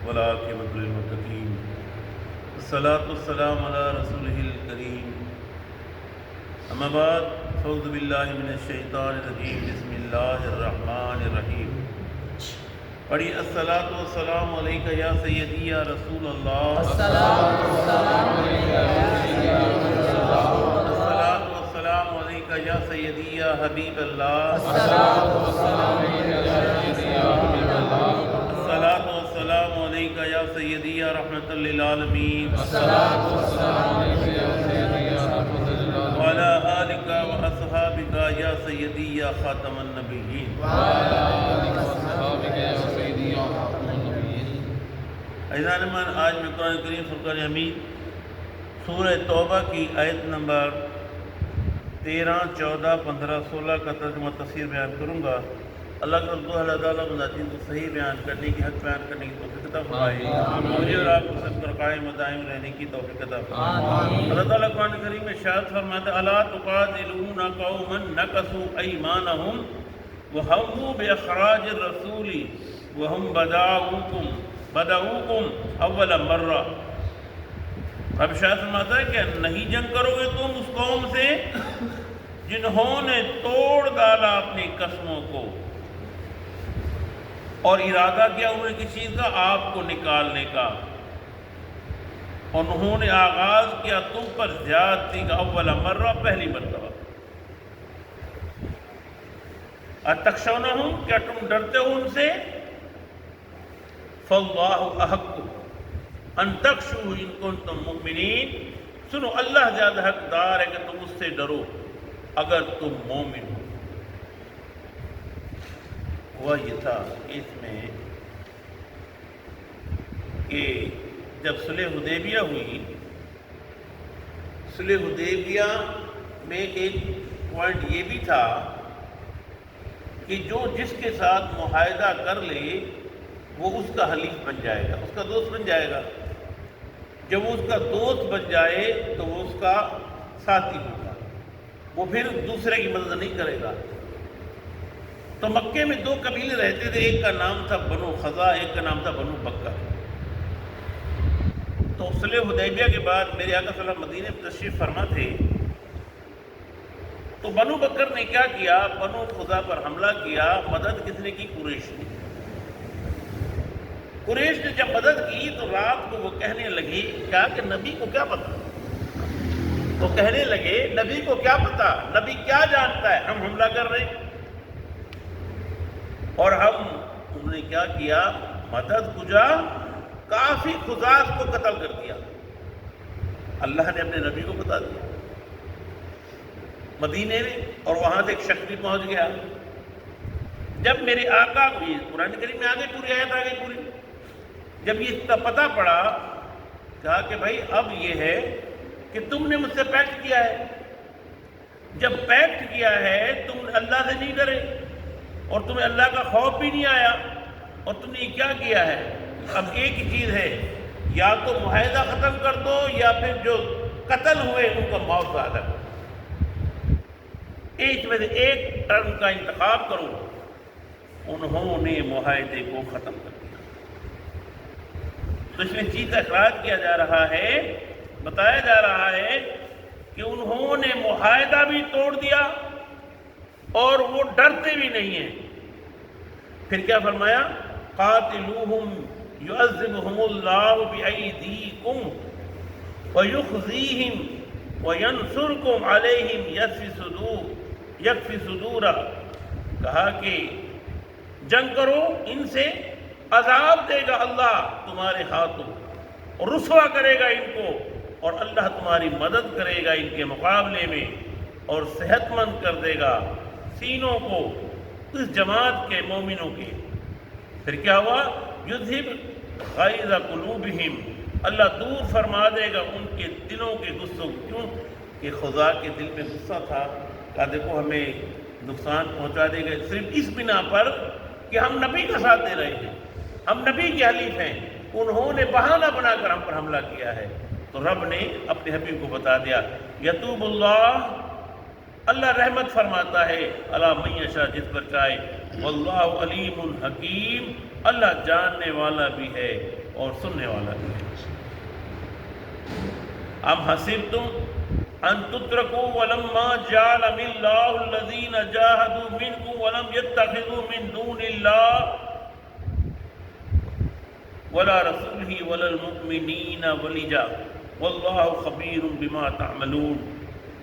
والعاقبۃ للمتقین الصلاۃ والسلام علی رسولہ الکریم اما بعد اعوذ باللہ من الشیطان الرجیم بسم اللہ الرحمن الرحیم پڑھی الصلاۃ والسلام علیک یا سیدی یا رسول اللہ الصلاۃ والسلام علیک یا سیدی یا رسول اللہ الصلاۃ والسلام علیک یا سیدی یا حبیب اللہ الصلاۃ والسلام علیک یا سیدی یا حبیب اللہ الصلاۃ والسلام علیک یا سیدی یا رحمۃ للعالمین الصلاۃ والسلام علیک یا سیدی یا رحمۃ للعالمین وعلی آلک واصحابک یا سیدی یا خاتم النبیین وعلی آلک واصحابک یا سیدی یا خاتم النبیین۔ عزیزان من، آج میں قرآن کریم فرقان حمید سورہ توبہ کی آیت نمبر 13، 14، 15، 16 کا ترجمہ تفسیر بیان کروں گا۔ اللہ کا اللہ تعالیٰ مداطین کو صحیح بیان کرنے کی، حق بیان کرنے کی توفیق عطا فرمائے، مجھے اور آپ کو سب پر قائم و دائم رہنے کی توفیق عطا فرمائے۔ اللہ تعالیٰ قرآن کریم میں ارشاد فرماتا ہے الا تقاتلون قوما نکثوا ایمانہم وہموا باخراج الرسول وہم بدؤکم اول مرہ۔ اب ارشاد فرماتا ہے کہ نہیں جنگ کرو گے تم اس قوم سے جنہوں نے توڑ ڈالا اپنی قسموں کو اور ارادہ کیا انہوں نے کس چیز کا؟ آپ کو نکالنے کا۔ انہوں نے آغاز کیا تم پر زیادتی کا اول مرہ، پہلی مرتبہ۔ اتخشونہم، کیا تم ڈرتے ہو ان سے؟ فاللہ احق ان تخشوہ ان کنتم مؤمنین، سنو اللہ زیادہ حقدار ہے کہ تم اس سے ڈرو اگر تم مومن ہو۔ ہوا یہ تھا اس میں کہ جب صلح حدیبیہ ہوئی، صلح حدیبیہ میں ایک پوائنٹ یہ بھی تھا کہ جو جس کے ساتھ معاہدہ کر لے وہ اس کا حلیف بن جائے گا، اس کا دوست بن جائے گا۔ جب وہ اس کا دوست بن جائے تو وہ اس کا ساتھی ہوگا، وہ پھر دوسرے کی مدد نہیں کرے گا۔ تو مکے میں دو قبیلے رہتے تھے، ایک کا نام تھا بنو خزا، ایک کا نام تھا بنو بکر۔ تو صلح حدیبیہ کے بعد میرے آقا صلی اللہ علیہ وسلم مدینے میں تشریف فرما تھے، تو بنو بکر نے کیا کیا؟ بنو خزا پر حملہ کیا۔ مدد کس نے کی؟ قریش نے۔ قریش نے جب مدد کی تو رات کو وہ کہنے لگی کیا کہ نبی کو کیا پتا؟ وہ کہنے لگے نبی کو کیا پتا، نبی کیا جانتا ہے، ہم حملہ کر رہے ہیں اور انہوں نے کیا کیا؟ مدد گجا کافی خزاص کو قتل کر دیا۔ اللہ نے اپنے نبی کو بتا دیا مدینے میں، اور وہاں سے ایک شخص بھی پہنچ گیا۔ جب میرے آقا کو، یہ قرآن کریم میں آگے پوری آیت آگے پوری، جب یہ پتہ پڑا، کہا کہ بھائی اب یہ ہے کہ تم نے مجھ سے پیکٹ کیا ہے، جب پیکٹ کیا ہے تم اللہ سے نہیں ڈرے اور تمہیں اللہ کا خوف بھی نہیں آیا، اور تم نے کیا کیا ہے؟ اب ایک ہی چیز ہے، یا تو معاہدہ ختم کر دو یا پھر جو قتل ہوئے ان کا معاوضہ ادا کرو، ایک میں سے ایک ٹرم کا انتخاب کرو۔ انہوں نے معاہدے کو ختم کر دیا۔ تو اس میں چیز کا اخراج کیا جا رہا ہے، بتایا جا رہا ہے کہ انہوں نے معاہدہ بھی توڑ دیا اور وہ ڈرتے بھی نہیں ہیں۔ پھر کیا فرمایا؟ قاتلوہم یعذبہم اللہ بایدیکم ویخزیہم وینصرکم علیہم یکفی صدورا۔ کہا کہ جنگ کرو ان سے، عذاب دے گا اللہ تمہارے ہاتھوں اور رسوا کرے گا ان کو، اور اللہ تمہاری مدد کرے گا ان کے مقابلے میں، اور صحت مند کر دے گا سینوں کو اس جماعت کے مومنوں کے۔ پھر کیا ہوا؟ یذہب غیظ قلوبہم، اللہ دور فرما دے گا ان کے دلوں کے غصوں کو۔ کیوں کہ خزا کے دل میں غصہ تھا، کہا دیکھو ہمیں نقصان پہنچا دے گا، صرف اس بنا پر کہ ہم نبی کا ساتھ دے رہے ہیں، ہم نبی کے حلیف ہیں، انہوں نے بہانہ بنا کر ہم پر حملہ کیا ہے۔ تو رب نے اپنے حبیب کو بتا دیا یتوب اللہ، اللہ رحمت فرماتا ہے علی من یشاء، جس پر چاہے، واللہ علیم حکیم، اللہ جاننے والا بھی ہے اور سننے والا بھی ہے۔ ام حسبتم ان تترکوا ولما جعل اللہ الذین جاہدوا منکم ولم یتخذوا من دون اللہ ولا رسولہ ولا المؤمنین ولیجا واللہ خبیر بما تعملون۔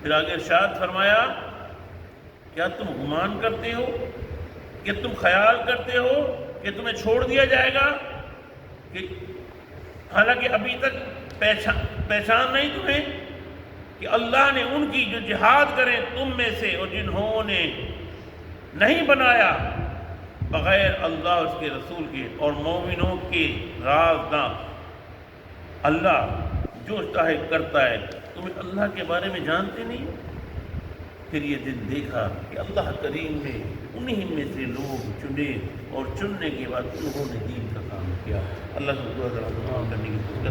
پھر آگے ارشاد فرمایا کیا تم گمان کرتے ہو کہ تم خیال کرتے ہو کہ تمہیں چھوڑ دیا جائے گا، کہ حالانکہ ابھی تک پہچان نہیں تمہیں کہ اللہ نے ان کی جو جہاد کریں تم میں سے اور جنہوں نے نہیں بنایا بغیر اللہ اس کے رسول کے اور مومنوں کے رازداں، اللہ جو چاہے کرتا ہے، تمہیں اللہ کے بارے میں جانتے نہیں؟ پھر یہ دن دیکھا کہ اللہ کریم نے انہی میں سے لوگ چنے اور چننے کے بعد انہوں نے دین کا کام کیا۔ اللہ سے دعا کرنے کی